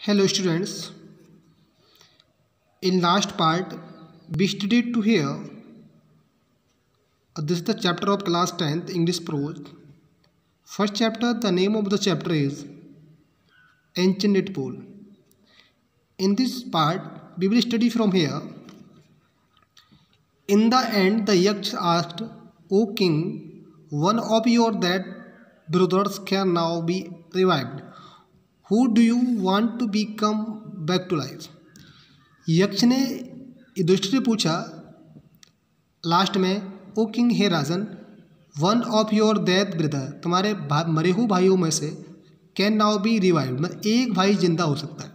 Hello students, in last part we studied to hear this is the chapter of class 10th English prose. First chapter, the name of the chapter is Enchanted Pool. In this part we will study from here. In the end the Yaksh asked, O king, one of your dead brothers can now be revived. Who do you want to become back to life? यक्ष ने युधिष्ठिर से पूछा last में, oh king हे Rajan, one of your dead brother, तुम्हारे मरे हुए भाइयों में से कैन नाउ बी रिवाइव्ड, मतलब एक भाई जिंदा हो सकता है.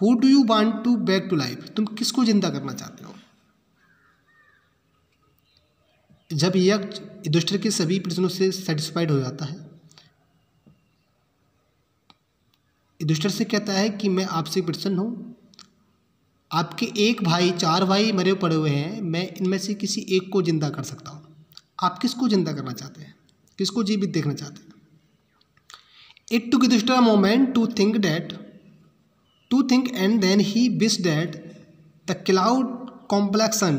Who do you want to back to life, तुम किसको जिंदा करना चाहते हो? जब यक्ष युधिष्ठिर के सभी प्रश्नों से सेटिस्फाइड हो जाता है, युधिष्ठिर से कहता है कि मैं आपसे प्रसन्न हूँ, आपके एक भाई, चार भाई मरे पड़े हुए हैं, मैं इनमें से किसी एक को जिंदा कर सकता हूँ. आप किसको जिंदा करना चाहते हैं, किसको जीवित देखना चाहते हैं? It took Yudhishthira a moment to think and then he wished that the cloud complexion,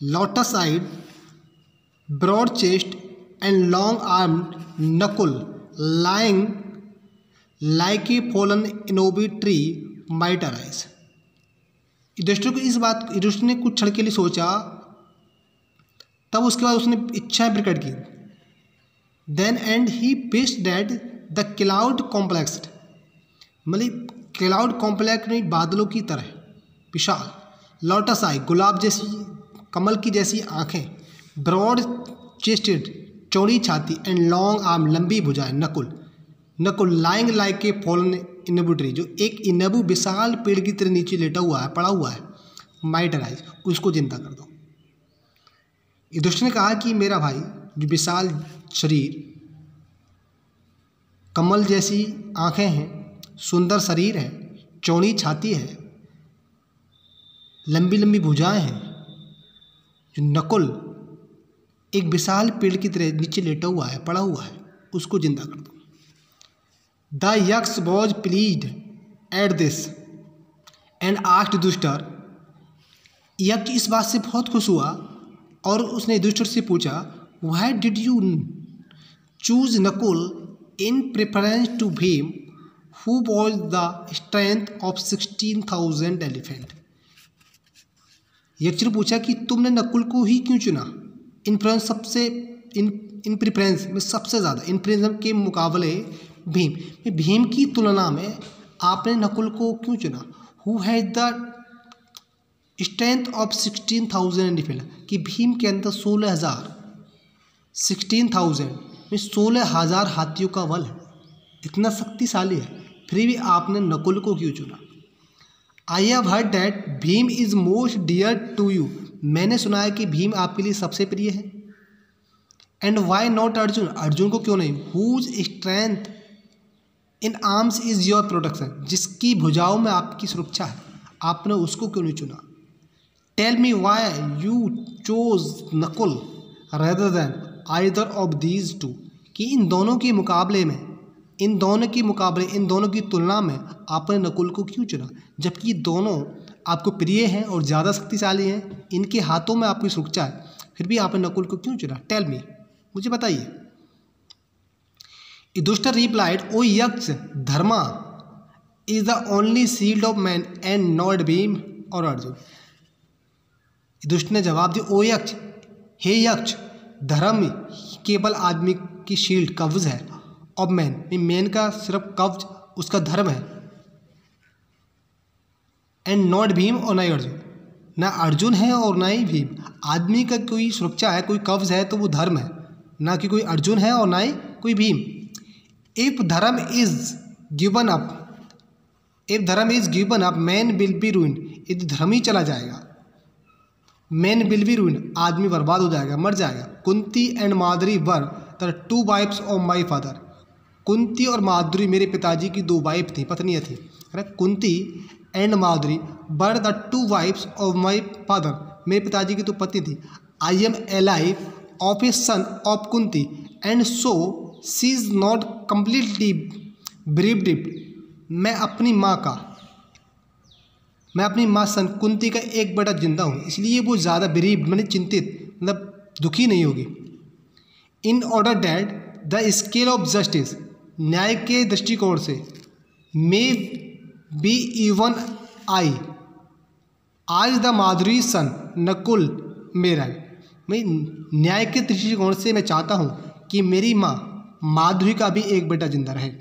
lotus eyed, broad chest and long armed Nakul lying like a fallen inobi tree might arise. Yudhishthira ने कुछ क्षण के लिए सोचा, तब उसके बाद उसने इच्छाएं प्रकट की. Then and he wished that the cloud complex, मतलब क्लाउड कॉम्प्लेक्स नहीं, बादलों की तरह विशाल, लोटस आई, गुलाब जैसी, कमल की जैसी आंखें, ब्रॉड चेस्टेड, चौड़ी छाती, एंड लॉन्ग आर्म, लंबी भुजाएं, Nakul lying like a fallen इनबू ट्री, जो एक इनबू विशाल पेड़ की तरह नीचे लेटा हुआ है, पड़ा हुआ है, माइट राइज, उसको जिंदा कर दो. युधिष्ठिर ने कहा कि मेरा भाई जो विशाल शरीर, कमल जैसी आंखें हैं, सुंदर शरीर है, चौड़ी छाती है, लंबी लंबी भुजाएं हैं, जो नकुल एक विशाल पेड़ की तरह नीचे लेटा हुआ है, पड़ा हुआ है, उसको जिंदा कर दो. The Yaksha was pleased at this and asked Yudhishthira, Yaksha इस बात से बहुत खुश हुआ और उसने युधिष्ठिर से पूछा, why did you choose Nakul in preference to Bhima who was the strength of 16,000 elephant. Yaksha ने पूछा कि तुमने नकुल को ही क्यों चुना, इन प्रेफरेंस में सबसे ज़्यादा, इन प्रेफरेंस के मुकाबले भीम की तुलना में आपने नकुल को क्यों चुना? Who has the strength of 16,000 elephant, कि भीम के अंदर 16,000 में 16,000 हाथियों का बल है, इतना शक्तिशाली है, फिर भी आपने नकुल को क्यों चुना? I have heard that Bhima is most dear to you, मैंने सुना है कि भीम आपके लिए सबसे प्रिय है. And why not Arjuna, Arjuna को क्यों नहीं? Whose strength in arms is your protection, जिसकी भुजाओं में आपकी सुरक्षा है, आपने उसको क्यों नहीं चुना? Tell me why you chose Nakul rather than either of these two, कि इन दोनों के मुकाबले, इन दोनों की तुलना में आपने नकुल को क्यों चुना, जबकि दोनों आपको प्रिय हैं और ज़्यादा शक्तिशाली हैं, इनके हाथों में आपकी सुरक्षा है, फिर भी आपने नकुल को क्यों चुना? टेल मी, मुझे बताइए. Yudhishthir replied, O Yaksha, dharma is the only shield of man and not Bhima और अर्जुन. युधिष्ठिर ने जवाब दिया, ओ यक्ष, हे यक्ष, धर्म केवल आदमी की शील्ड, कवच है, ऑफ मैन का सिर्फ कवच उसका धर्म है, एंड नॉट भीम, और ना ही अर्जुन, ना अर्जुन है और ना ही भीम. आदमी का कोई सुरक्षा है, कोई कवच है तो वो धर्म है, ना कि कोई अर्जुन है और ना ही कोई भीम. इफ धर्म is given up man will be ruined, यदि धर्म ही चला जाएगा, मैन विल बी रूइंड, आदमी बर्बाद हो जाएगा, मर जाएगा. Kunti and Madhuri were the 2 wives of my father, Kunti और माधुरी मेरे पिताजी की 2 वाइफ थी, पत्नियाँ थी. Kunti and Madhuri were the 2 wives of my father, मेरे पिताजी की 2 पत्नी थी. I am alive of a son of Kunti and so she is not completely bereaved. मैं अपनी माँ कुंती का एक बेटा जिंदा हूँ, इसलिए वो ज़्यादा बेरीड मैंने चिंतित मतलब दुखी नहीं होगी। In order that the scale of justice, न्याय के दृष्टिकोण से, मे बी इवन आज द माधुरी सन नकुल मेरा, मैं न्याय के दृष्टिकोण से मैं चाहता हूँ कि मेरी माँ माधुरी का भी एक बेटा जिंदा रहे।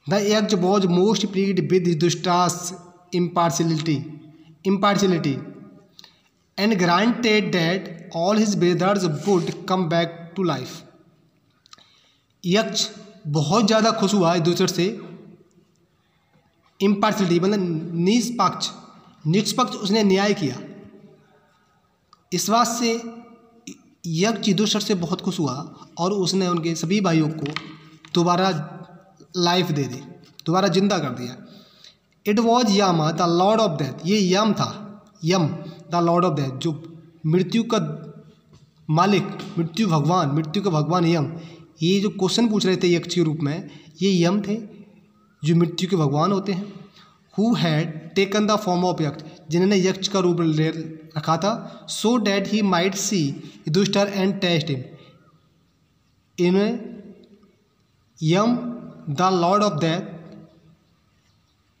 The yagya was most pleased with Yudhishthira's impartiality and granted that all his brothers would come back to life. यक्ष बहुत ज़्यादा खुश हुआ युधिष्ठिर से, इम्पार्शलिटी मतलब निष्पक्ष उसने न्याय किया। इस बात से यक्ष युधिष्ठिर से बहुत खुश हुआ और उसने उनके सभी भाइयों को दोबारा लाइफ दे दी, दोबारा जिंदा कर दिया। It was Yama the lord of death, ये यम था, Yama the lord of death, जो मृत्यु का मालिक, मृत्यु का भगवान यम। ये जो क्वेश्चन पूछ रहे थे यक्ष के रूप में, ये यम थे जो मृत्यु के भगवान होते हैं। Who had taken the form of Yaksha, जिन्होंने यक्ष का रूप ले रखा था, so that he might see Yudhishthira and test him. इन्हें Yama the lord of death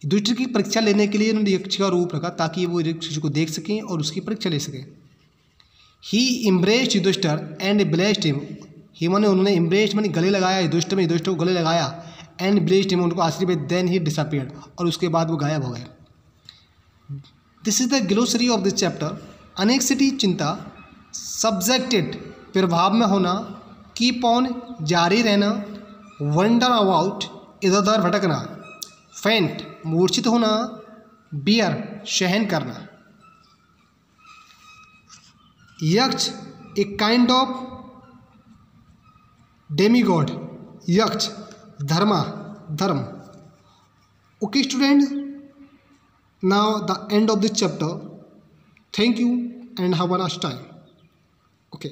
Yudhishthira की परीक्षा लेने के लिए उन्होंने यक्ष का रूप रखा ताकि वो यक्ष को देख सकें और उसकी परीक्षा ले सकें। He embraced Yudhishthira and blessed him, he माने उन्होंने इम्ब्रेस्ड माने गले लगाया युधिष्ठिर को गले लगाया, एंड ब्लेस्ड हिम उनको आशीर्वाद, देन ही डिसअपीयर्ड और उसके बाद वो गायब हो गए। This is the glossary of this chapter. Anxiety चिंता, सब्जेक्टेड प्रभाव में होना, कीप ऑन जारी रहना, वंडर अबाउट इधर उधर भटकना, फेंट मूर्छित होना, बियर सहन करना। यक्ष एक काइंड ऑफ डेमीगॉड, यक्ष धर्म। Okay student, now the end of this chapter. Thank you and have a nice time. Okay.